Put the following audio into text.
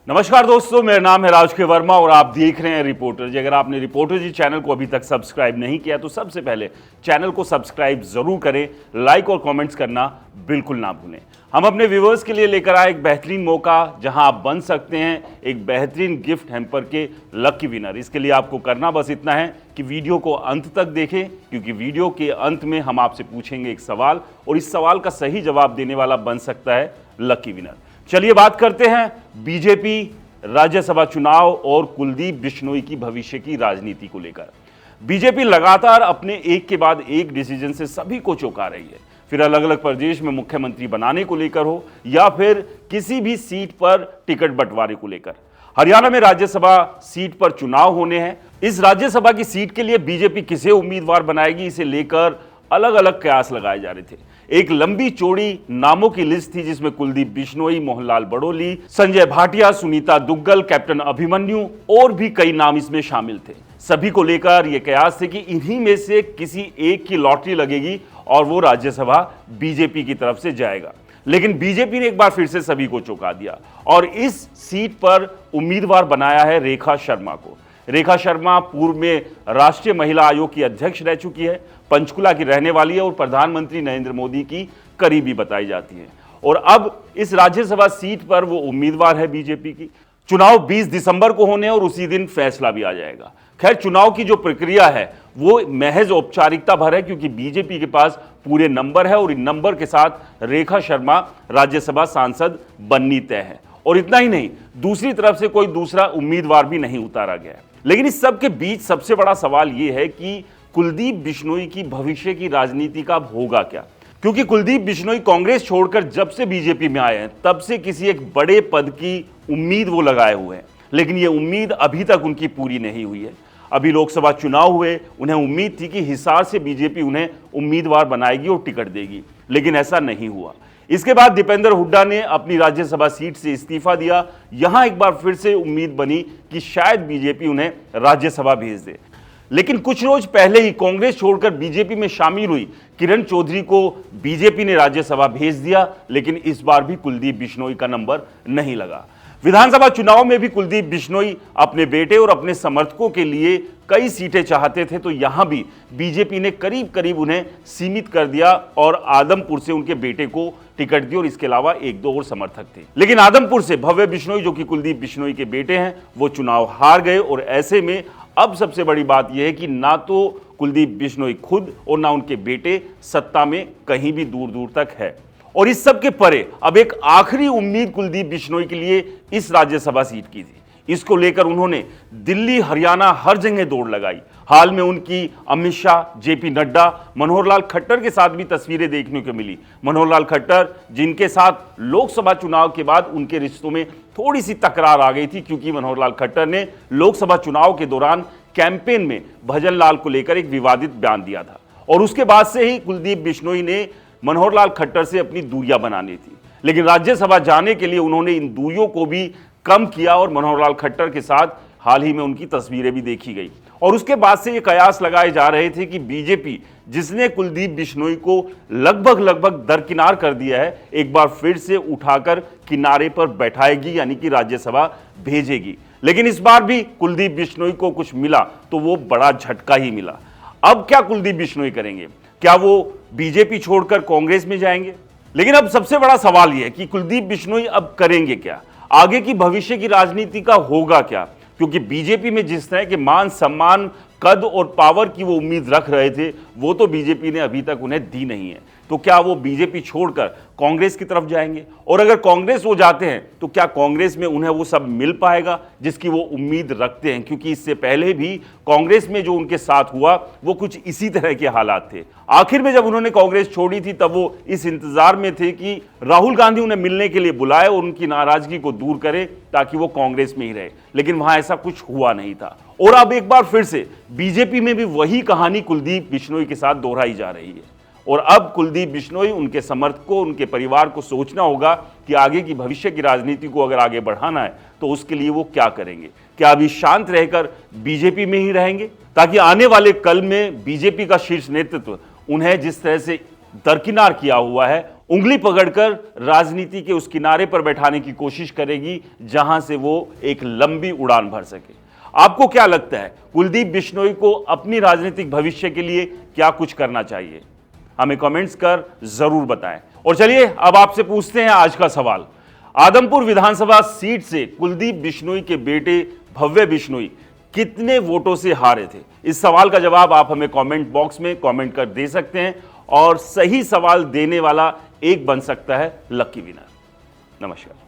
नमस्कार दोस्तों, मेरा नाम है राजकेश वर्मा और आप देख रहे हैं रिपोर्टर जी। अगर आपने रिपोर्टर जी चैनल को अभी तक सब्सक्राइब नहीं किया तो सबसे पहले चैनल को सब्सक्राइब जरूर करें, लाइक और कमेंट्स करना बिल्कुल ना भूलें। हम अपने व्यूअर्स के लिए लेकर आए एक बेहतरीन मौका जहां आप बन सकते हैं एक बेहतरीन गिफ्ट हैम्पर के लकी विनर। इसके लिए आपको करना बस इतना है कि वीडियो को अंत तक देखें, क्योंकि वीडियो के अंत में हम आपसे पूछेंगे एक सवाल और इस सवाल का सही जवाब देने वाला बन सकता है लकी विनर। चलिए बात करते हैं बीजेपी राज्यसभा चुनाव और कुलदीप बिश्नोई की भविष्य की राजनीति को लेकर। बीजेपी लगातार अपने एक के बाद एक डिसीजन से सभी को चौंका रही है, फिर अलग अलग प्रदेश में मुख्यमंत्री बनाने को लेकर हो या फिर किसी भी सीट पर टिकट बंटवारे को लेकर। हरियाणा में राज्यसभा सीट पर चुनाव होने हैं। इस राज्यसभा की सीट के लिए बीजेपी किसे उम्मीदवार बनाएगी, इसे लेकर अलग अलग कयास लगाए जा रहे थे। एक लंबी चौड़ी नामों की लिस्ट थी जिसमें कुलदीप बिश्नोई, मोहनलाल बड़ोली, संजय भाटिया, सुनीता दुग्गल, कैप्टन अभिमन्यु और भी कई नाम इसमें शामिल थे। सभी को लेकर यह कयास थे कि इन्हीं में से किसी एक की लॉटरी लगेगी और वो राज्यसभा बीजेपी की तरफ से जाएगा। लेकिन बीजेपी ने एक बार फिर से सभी को चौंका दिया और इस सीट पर उम्मीदवार बनाया है रेखा शर्मा को। रेखा शर्मा पूर्व में राष्ट्रीय महिला आयोग की अध्यक्ष रह चुकी है, पंचकुला की रहने वाली है और प्रधानमंत्री नरेंद्र मोदी की करीबी बताई जाती है। और अब इस राज्यसभा सीट पर वो उम्मीदवार है बीजेपी की। चुनाव 20 दिसंबर को होने और उसी दिन फैसला भी आ जाएगा। खैर, चुनाव की जो प्रक्रिया है वो महज औपचारिकता भर है, क्योंकि बीजेपी के पास पूरे नंबर है और इन नंबर के साथ रेखा शर्मा राज्यसभा सांसद बननी तय है। और इतना ही नहीं, दूसरी तरफ से कोई दूसरा उम्मीदवार भी नहीं उतारा गया है। लेकिन इस सब के बीच सबसे बड़ा सवाल यह है कि कुलदीप बिश्नोई की भविष्य की राजनीति का होगा क्या, क्योंकि कुलदीप बिश्नोई कांग्रेस छोड़कर जब से बीजेपी में आए हैं तब से किसी एक बड़े पद की उम्मीद वो लगाए हुए हैं, लेकिन ये उम्मीद अभी तक उनकी पूरी नहीं हुई है। अभी लोकसभा चुनाव हुए, उन्हें उम्मीद थी कि हिसार से बीजेपी उन्हें उम्मीदवार बनाएगी और टिकट देगी, लेकिन ऐसा नहीं हुआ। इसके बाद दीपेंद्र हुड्डा ने अपनी राज्यसभा सीट से इस्तीफा दिया। यहां एक बार फिर से उम्मीद बनी कि शायद बीजेपी उन्हें राज्यसभा भेज दे। लेकिन कुछ रोज पहले ही कांग्रेस छोड़कर बीजेपी में शामिल हुई किरण चौधरी को बीजेपी ने राज्यसभा भेज दिया, लेकिन इस बार भी कुलदीप बिश्नोई का नंबर नहीं लगा। विधानसभा चुनाव में भी कुलदीप बिश्नोई अपने बेटे और अपने समर्थकों के लिए कई सीटें चाहते थे, तो यहां भी बीजेपी ने करीब करीब उन्हें सीमित कर दिया और आदमपुर से उनके बेटे को टिकट दी और इसके अलावा एक दो और समर्थक थे। लेकिन आदमपुर से भव्य बिश्नोई, जो कि कुलदीप बिश्नोई के बेटे हैं, वो चुनाव हार गए। और ऐसे में अब सबसे बड़ी बात यह है कि ना तो कुलदीप बिश्नोई खुद और ना उनके बेटे सत्ता में कहीं भी दूर दूर तक है। और इस सब के परे अब एक आखिरी उम्मीद कुलदीप बिश्नोई के लिए इस राज्यसभा सीट की थी। इसको लेकर उन्होंने दिल्ली, हरियाणा हर जगह दौड़ लगाई। हाल में उनकी अमित शाह, जेपी नड्डा, मनोहर लाल खट्टर के साथ भी तस्वीरें देखने को मिली। मनोहर लाल खट्टर, जिनके साथ लोकसभा चुनाव के बाद उनके रिश्तों में थोड़ी सी तकरार आ गई थी, क्योंकि मनोहर लाल खट्टर ने लोकसभा चुनाव के दौरान कैंपेन में भजन लाल को लेकर एक विवादित बयान दिया था और उसके बाद से ही कुलदीप बिश्नोई ने मनोहर लाल खट्टर से अपनी दूरियां बनानी थी। लेकिन राज्यसभा जाने के लिए उन्होंने इन दूरियों को भी कम किया और मनोहर लाल खट्टर के साथ हाल ही में उनकी तस्वीरें भी देखी गई। और उसके बाद से ये कयास लगाए जा रहे थे कि बीजेपी, जिसने कुलदीप बिश्नोई को लगभग दरकिनार कर दिया है, एक बार फिर से उठाकर किनारे पर बैठाएगी, यानी कि राज्यसभा भेजेगी। लेकिन इस बार भी कुलदीप बिश्नोई को कुछ मिला तो वो बड़ा झटका ही मिला। अब क्या कुलदीप बिश्नोई करेंगे? क्या वो बीजेपी छोड़कर कांग्रेस में जाएंगे? लेकिन अब सबसे बड़ा सवाल यह है कि कुलदीप बिश्नोई अब करेंगे क्या, आगे की भविष्य की राजनीति का होगा क्या? क्योंकि बीजेपी में जिस तरह के मान सम्मान, कद और पावर की वो उम्मीद रख रहे थे, वो तो बीजेपी ने अभी तक उन्हें दी नहीं है। तो क्या वो बीजेपी छोड़कर कांग्रेस की तरफ जाएंगे? और अगर कांग्रेस वो जाते हैं तो क्या कांग्रेस में उन्हें वो सब मिल पाएगा जिसकी वो उम्मीद रखते हैं? क्योंकि इससे पहले भी कांग्रेस में जो उनके साथ हुआ वो कुछ इसी तरह के हालात थे। आखिर में जब उन्होंने कांग्रेस छोड़ी थी तब वो इस इंतजार में थे कि राहुल गांधी उन्हें मिलने के लिए बुलाए और उनकी नाराजगी को दूर करे ताकि वो कांग्रेस में ही रहे। लेकिन वहां ऐसा कुछ हुआ नहीं था। और अब एक बार फिर से बीजेपी में भी वही कहानी कुलदीप बिश्नोई के साथ दोहराई जा रही है। और अब कुलदीप बिश्नोई, उनके समर्थकों, उनके परिवार को सोचना होगा कि आगे की भविष्य की राजनीति को अगर आगे बढ़ाना है तो उसके लिए वो क्या करेंगे। क्या अभी शांत रहकर बीजेपी में ही रहेंगे ताकि आने वाले कल में बीजेपी का शीर्ष नेतृत्व उन्हें जिस तरह से दरकिनार किया हुआ है उंगली पकड़कर राजनीति के उस किनारे पर बैठाने की कोशिश करेगी जहां से वो एक लंबी उड़ान भर सके। आपको क्या लगता है, कुलदीप बिश्नोई को अपनी राजनीतिक भविष्य के लिए क्या कुछ करना चाहिए? हमें कमेंट्स कर जरूर बताएं। और चलिए अब आपसे पूछते हैं आज का सवाल। आदमपुर विधानसभा सीट से कुलदीप बिश्नोई के बेटे भव्य बिश्नोई कितने वोटों से हारे थे? इस सवाल का जवाब आप हमें कमेंट बॉक्स में कमेंट कर दे सकते हैं और सही सवाल देने वाला एक बन सकता है लकी विनर। नमस्कार।